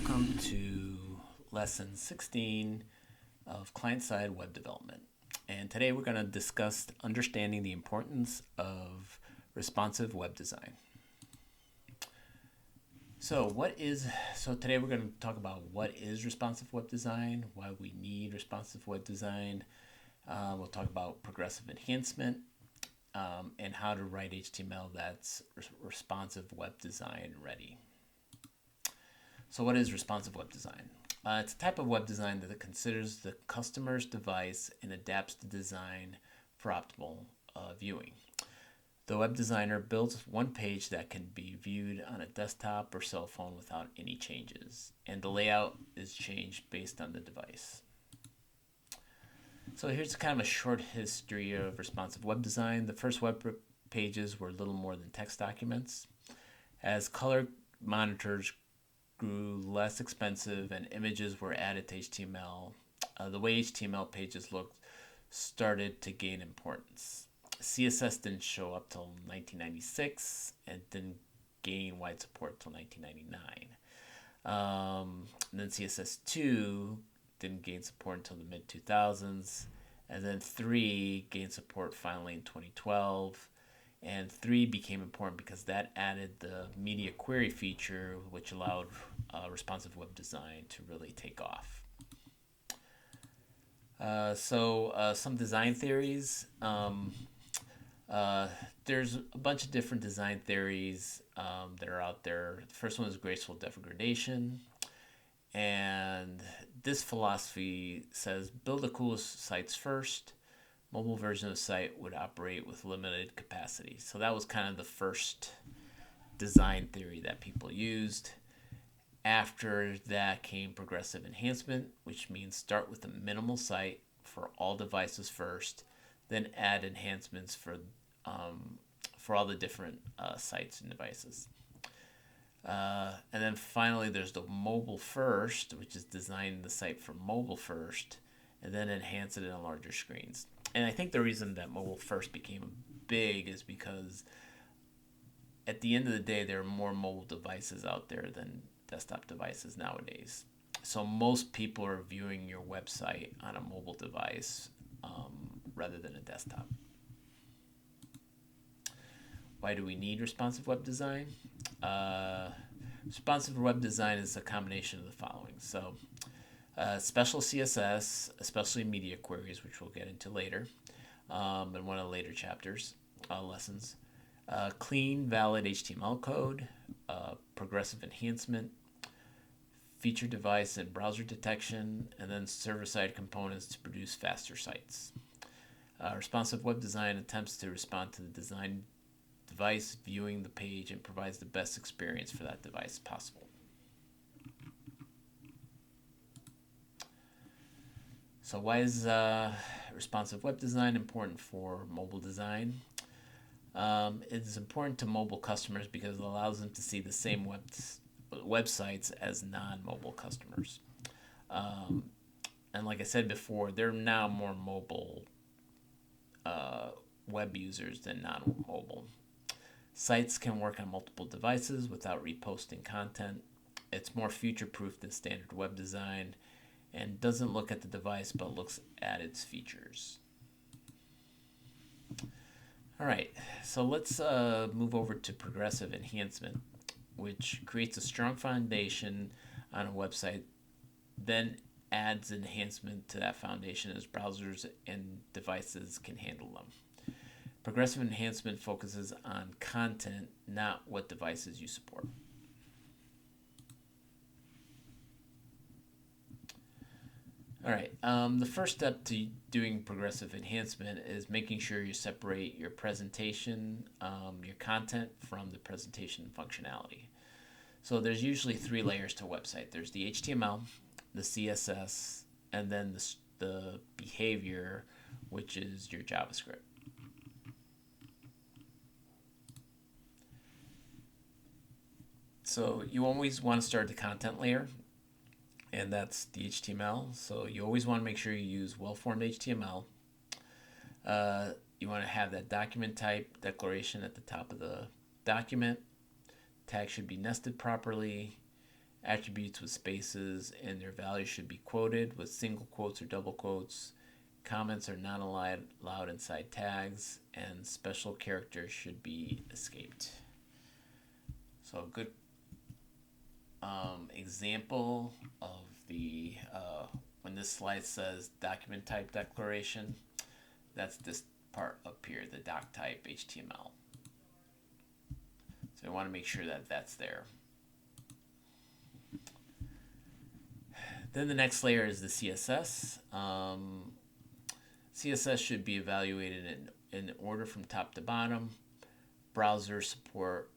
Welcome to lesson 16 of client-side web development. And today we're going to discuss understanding the importance of responsive web design. So today we're going to talk about what is responsive web design, why we need responsive web design. We'll talk about progressive enhancement and how to write HTML that's responsive web design ready. So what is responsive web design? It's a type of web design that considers the customer's device and adapts the design for optimal viewing. The web designer builds one page that can be viewed on a desktop or cell phone without any changes, and the layout is changed based on the device. So here's kind of a short history of responsive web design. The first web pages were little more than text documents. As color monitors grew less expensive and images were added to HTML, the way HTML pages looked started to gain importance. CSS didn't show up till 1996 and didn't gain wide support till 1999. And then CSS2 didn't gain support until the mid-2000s, and then 3 gained support finally in 2012. And 3 became important because that added the media query feature, which allowed responsive web design to really take off. Some design theories. There's a bunch of different design theories that are out there. The first one is graceful degradation. And this philosophy says build the coolest sites first. Mobile version of the site would operate with limited capacity. So that was kind of the first design theory that people used. After that came progressive enhancement, which means start with a minimal site for all devices first, then add enhancements for all the different sites and devices. And then finally, there's the mobile first, which is designing the site for mobile first, and then enhance it on larger screens. And I think the reason that mobile first became big is because at the end of the day, there are more mobile devices out there than desktop devices nowadays. So most people are viewing your website on a mobile device rather than a desktop. Why do we need responsive web design? Responsive web design is a combination of the following. So special CSS, especially media queries, which we'll get into later in one of the later chapters, lessons. Clean, valid HTML code, progressive enhancement, feature device and browser detection, and then server-side components to produce faster sites. Responsive web design attempts to respond to the design device viewing the page and provides the best experience for that device possible. So why is responsive web design important for mobile design? It's important to mobile customers because it allows them to see the same websites as non-mobile customers. And like I said before, there are now more mobile web users than non-mobile. Sites can work on multiple devices without reposting content. It's more future-proof than standard web design and doesn't look at the device but looks at its features. All right, so let's move over to progressive enhancement, which creates a strong foundation on a website, then adds enhancement to that foundation as browsers and devices can handle them. Progressive enhancement focuses on content, not what devices you support. All right, the first step to doing progressive enhancement is making sure you separate your presentation, your content from the presentation functionality. So there's usually 3 layers to a website. There's the HTML, the CSS, and then the behavior, which is your JavaScript. So you always want to start the content layer, and that's the HTML. So you always want to make sure you use well-formed HTML. You want to have that document type declaration at the top of the document. Tags should be nested properly. Attributes with spaces and their values should be quoted with single quotes or double quotes. Comments are not allowed inside tags, and special characters should be escaped. So a good example of the when this slide says document type declaration, that's this part up here, the doc type HTML. So we want to make sure that that's there. Then the next layer is the CSS. CSS should be evaluated in order from top to bottom. Browser support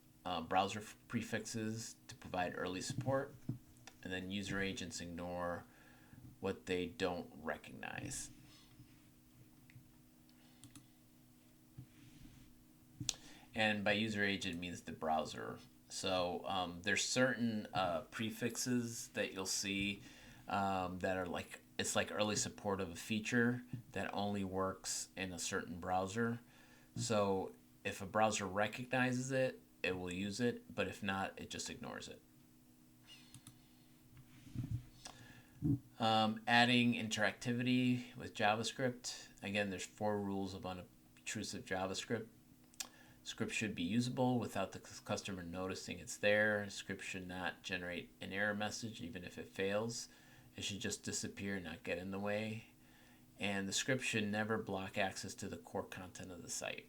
browser prefixes to provide early support, and then user agents ignore what they don't recognize. And by user agent means the browser. So there's certain prefixes that you'll see that are like, it's like early support of a feature that only works in a certain browser. So if a browser recognizes it, it will use it, but if not, it just ignores it. Adding interactivity with JavaScript. Again, there's 4 rules of unobtrusive JavaScript. Script should be usable without the customer noticing it's there. Script should not generate an error message even if it fails. It should just disappear and not get in the way. And the script should never block access to the core content of the site.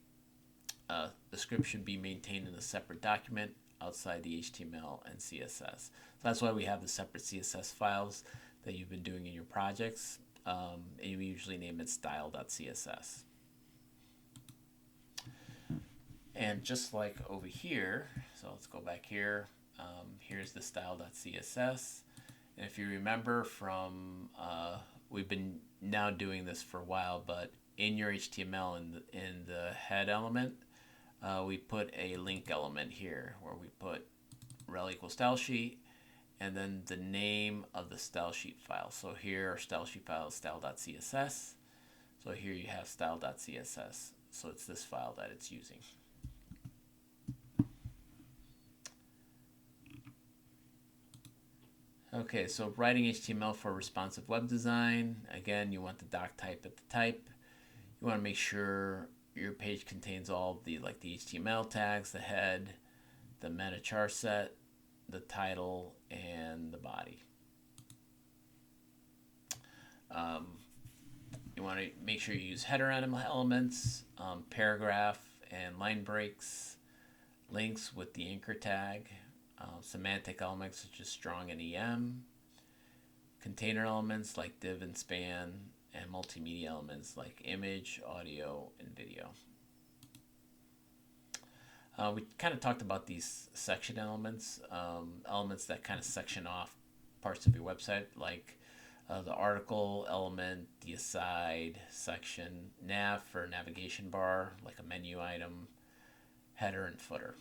The script should be maintained in a separate document outside the HTML and CSS. So that's why we have the separate CSS files that you've been doing in your projects. And you usually name it style.css. And just like over here, so let's go back here. Here's the style.css. And if you remember from, we've been now doing this for a while, but in your HTML in the head element, we put a link element here where we put rel equals style sheet and then the name of the style sheet file. So here our style sheet file is style.css. So here you have style.css. So it's this file that it's using. Okay, so writing HTML for responsive web design. Again, you want the doc type at the type. You want to make sure your page contains all the HTML tags, the head, the meta char set, the title, and the body. You want to make sure you use header elements, paragraph and line breaks, links with the anchor tag, semantic elements such as strong and EM, container elements like div and span, and multimedia elements like image, audio, and video. We kind of talked about these section elements, elements that kind of section off parts of your website, like the article element, the aside section, nav for navigation bar, like a menu item, header, and footer.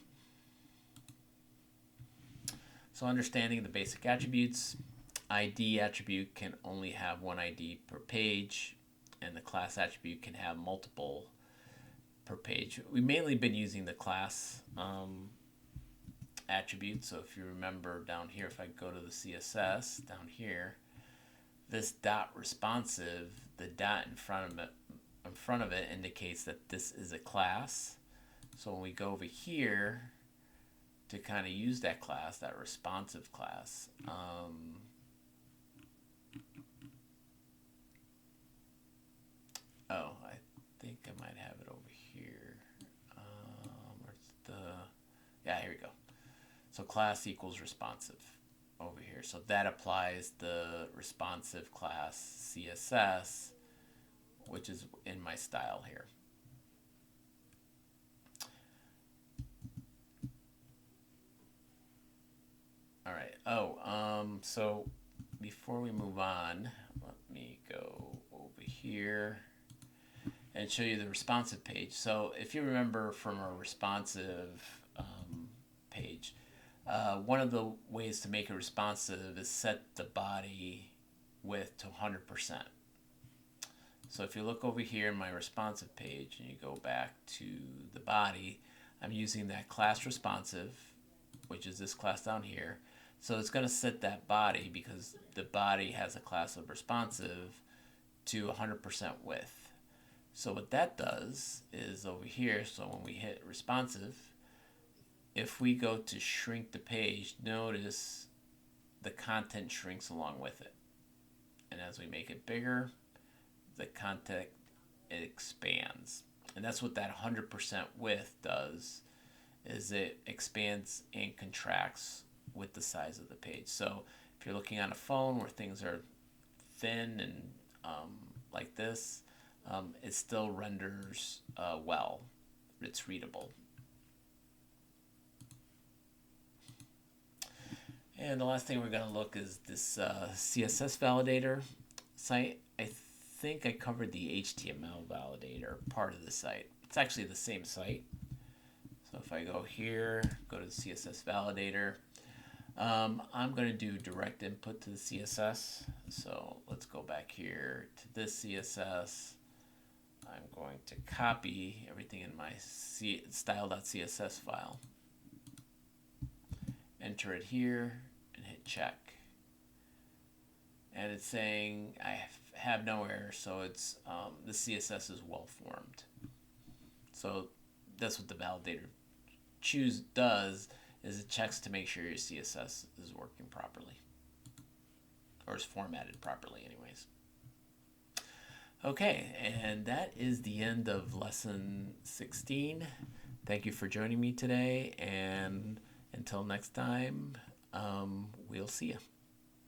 So understanding the basic attributes, ID attribute can only have one ID per page, and the class attribute can have multiple per page. We've mainly been using the class attribute. So if you remember down here, if I go to the CSS down here, this dot responsive, the dot in front of it indicates that this is a class. So when we go over here to kind of use that class, that responsive class, oh, I think I might have it over here. Where's yeah, here we go. So class equals responsive over here. So that applies the responsive class CSS, which is in my style here. All right. Oh, so before we move on, let me go over here and show you the responsive page. So if you remember from our responsive page, one of the ways to make it responsive is set the body width to 100%. So if you look over here in my responsive page and you go back to the body, I'm using that class responsive, which is this class down here, So it's going to set that body, because the body has a class of responsive, to 100% width. So what that does is over here, so when we hit responsive, if we go to shrink the page, notice the content shrinks along with it. And as we make it bigger, the content expands. And that's what that 100% width does, is it expands and contracts with the size of the page. So if you're looking on a phone where things are thin and like this, it still renders well. It's readable. And the last thing we're going to look is this CSS validator site. I think I covered the HTML validator part of the site. It's actually the same site. So if I go here, go to the CSS validator, I'm going to do direct input to the CSS. So let's go back here to this CSS. I'm going to copy everything in my style.css file, enter it here, and hit check. And it's saying I have no error, so it's the CSS is well formed. So that's what the validator does, is it checks to make sure your CSS is working properly, or is formatted properly anyways. Okay, and that is the end of lesson 16. Thank you for joining me today, and until next time, we'll see you.